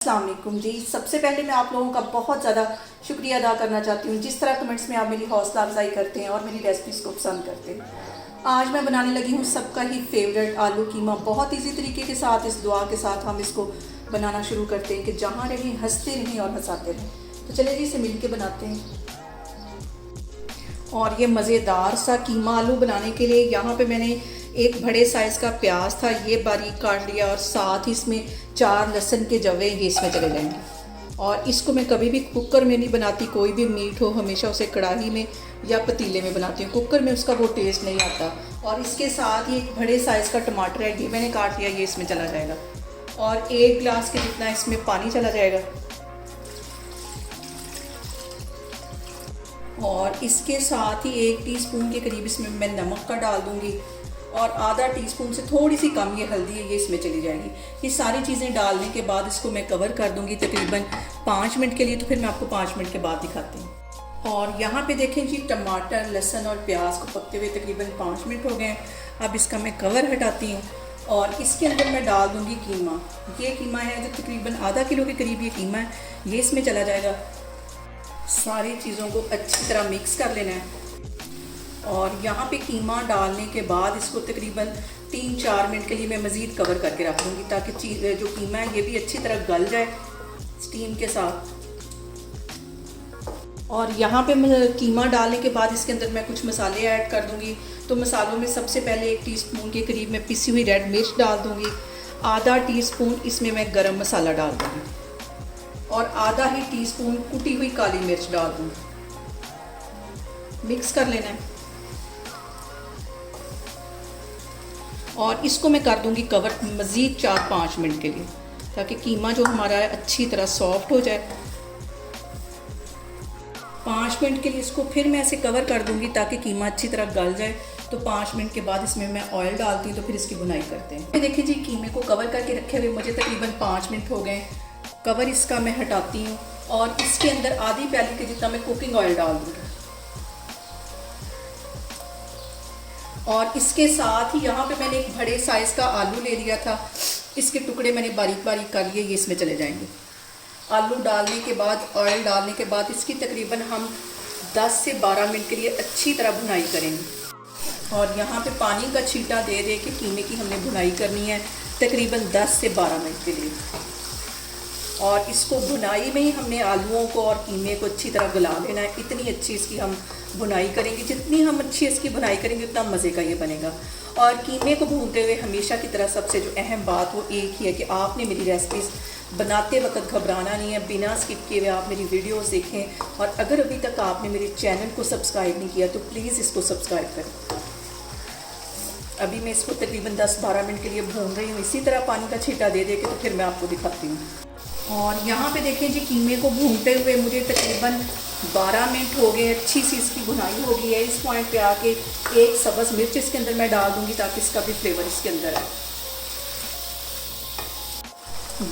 अस्सलाम वालेकुम जी। सबसे पहले मैं आप लोगों का बहुत ज़्यादा शुक्रिया अदा करना चाहती हूँ जिस तरह कमेंट्स में आप मेरी हौसला अफजाई करते हैं और मेरी रेसिपीज़ को पसंद करते हैं। आज मैं बनाने लगी हूँ सबका ही फेवरेट आलू कीमा। बहुत इजी तरीके के साथ इस दुआ के साथ हम इसको बनाना शुरू करते हैं कि जहाँ रहें हंसते रहें और हंसाते रहें। तो चलिए जी इसे मिल के बनाते हैं। और ये मज़ेदार सा कीमा आलू बनाने के लिए यहाँ पे मैंने एक बड़े साइज़ का प्याज था, ये बारीक काट लिया और साथ ही इसमें 4 लहसुन के जवे ये इसमें चले जाएंगे। और इसको मैं कभी भी कुकर में नहीं बनाती, कोई भी मीट हो हमेशा उसे कढ़ाई में या पतीले में बनाती हूँ। कुकर में उसका वो टेस्ट नहीं आता। और इसके साथ ही एक बड़े साइज़ का टमाटर है, ये मैंने काट लिया, ये इसमें चला जाएगा। और 1 गिलास के जितना इसमें पानी चला जाएगा। और इसके साथ ही 1 टीस्पून के करीब इसमें मैं नमक का डाल दूँगी और आधा टीस्पून से थोड़ी सी कम ये हल्दी है, ये इसमें चली जाएगी। ये सारी चीज़ें डालने के बाद इसको मैं कवर कर दूँगी तकरीबन 5 मिनट के लिए। तो फिर मैं आपको 5 मिनट के बाद दिखाती हूँ। और यहाँ पे देखें जी, टमाटर, लहसुन और प्याज को पकते हुए तकरीबन 5 मिनट हो गए। अब इसका मैं कवर हटाती हूँ और इसके अंदर मैं डाल दूँगी कीमा। ये कीमा है जो तकरीबन आधा किलो के करीब ये कीमा है, ये इसमें चला जाएगा। सारी चीज़ों को अच्छी तरह मिक्स कर लेना है। और यहाँ पे कीमा डालने के बाद इसको तकरीबन 3-4 मिनट के लिए मैं मज़ीद कवर करके रख दूँगी ताकि चीज़ जो कीमा है ये भी अच्छी तरह गल जाए स्टीम के साथ। और यहाँ पे कीमा डालने के बाद इसके अंदर मैं कुछ मसाले ऐड कर दूँगी। तो मसालों में सबसे पहले 1 टीस्पून के करीब मैं पिसी हुई रेड मिर्च डाल दूँगी। आधा टीस्पून इसमें मैं गरम मसाला डाल दूँगी और आधा ही टीस्पून कुटी हुई काली मिर्च डाल दूँगी। मिक्स कर लेना है और इसको मैं कर दूंगी कवर मज़ीद 4-5 मिनट के लिए ताकि कीमा जो हमारा है अच्छी तरह सॉफ्ट हो जाए। 5 मिनट के लिए इसको फिर मैं ऐसे कवर कर दूंगी ताकि कीमा अच्छी तरह गल जाए। तो 5 मिनट के बाद इसमें मैं ऑयल डालती हूँ, तो फिर इसकी बुनाई करते हैं। देखिए जी, कीमे को कवर करके रखे हुए मुझे तकरीबन 5 मिनट हो गए। कवर इसका मैं हटाती हूँ और इसके अंदर आधी प्याली के जितना मैं कुकिंग ऑयल डाल दूँगी। और इसके साथ ही यहाँ पे मैंने एक बड़े साइज़ का आलू ले लिया था, इसके टुकड़े मैंने बारीक बारीक कर लिए, ये इसमें चले जाएंगे। आलू डालने के बाद, ऑयल डालने के बाद इसकी तकरीबन हम 10 से 12 मिनट के लिए अच्छी तरह भुनाई करेंगे। और यहाँ पे पानी का छींटा दे दे के कीमे की हमने भुनाई करनी है तकरीबन 10 से 12 मिनट के लिए। और इसको भुनाई में ही हमने आलूओं को और कीमे को अच्छी तरह गला लेना है। इतनी अच्छी इसकी हम भुनाई करेंगे, जितनी हम अच्छी इसकी भुनाई करेंगे उतना मज़े का ये बनेगा। और कीमे को भूनते हुए हमेशा की तरह सबसे जो अहम बात वो एक ही है कि आपने मेरी रेसिपीज़ बनाते वक्त घबराना नहीं है। बिना स्किप किए हुए आप मेरी वीडियोस देखें। और अगर अभी तक आपने मेरे चैनल को सब्सक्राइब नहीं किया तो प्लीज़ इसको सब्सक्राइब करें। अभी मैं इसको तकरीबन 10-12 मिनट के लिए भून रही हूँ, इसी तरह पानी का छींटा दे के तो फिर मैं आपको दिखाती हूँ। और यहाँ पे देखें जी, कीमे को भूनते हुए मुझे तकरीबन 12 मिनट हो गए। अच्छी सी इसकी भुनाई हो गई है। इस पॉइंट पे आके 1 सब्ज़ मिर्च इसके अंदर मैं डाल दूँगी ताकि इसका भी फ्लेवर इसके अंदर है।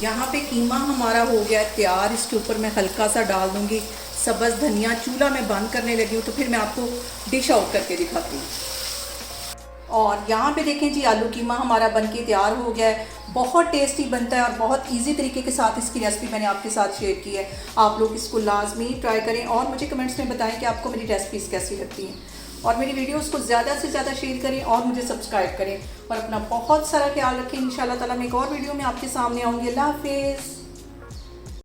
यहाँ पे कीमा हमारा हो गया तैयार। इसके ऊपर मैं हल्का सा डाल दूँगी सब्ज़ धनिया। चूल्हा मैं बंद करने लगी हूँ, तो फिर मैं आपको डिश आउट करके दिखाती हूँ। और यहाँ पे देखें जी, आलू कीमा हमारा बनके तैयार हो गया है। बहुत टेस्टी बनता है और बहुत इजी तरीके के साथ इसकी रेसिपी मैंने आपके साथ शेयर की है। आप लोग इसको लाजमी ट्राई करें और मुझे कमेंट्स में बताएं कि आपको मेरी रेसिपीज़ कैसी लगती हैं। और मेरी वीडियोस को ज़्यादा से ज़्यादा शेयर करें और मुझे सब्सक्राइब करें। और अपना बहुत सारा ख्याल रखें। इंशाल्लाह ताला मैं एक और वीडियो में आपके सामने आऊँगी। अल्लाह हाफिज़।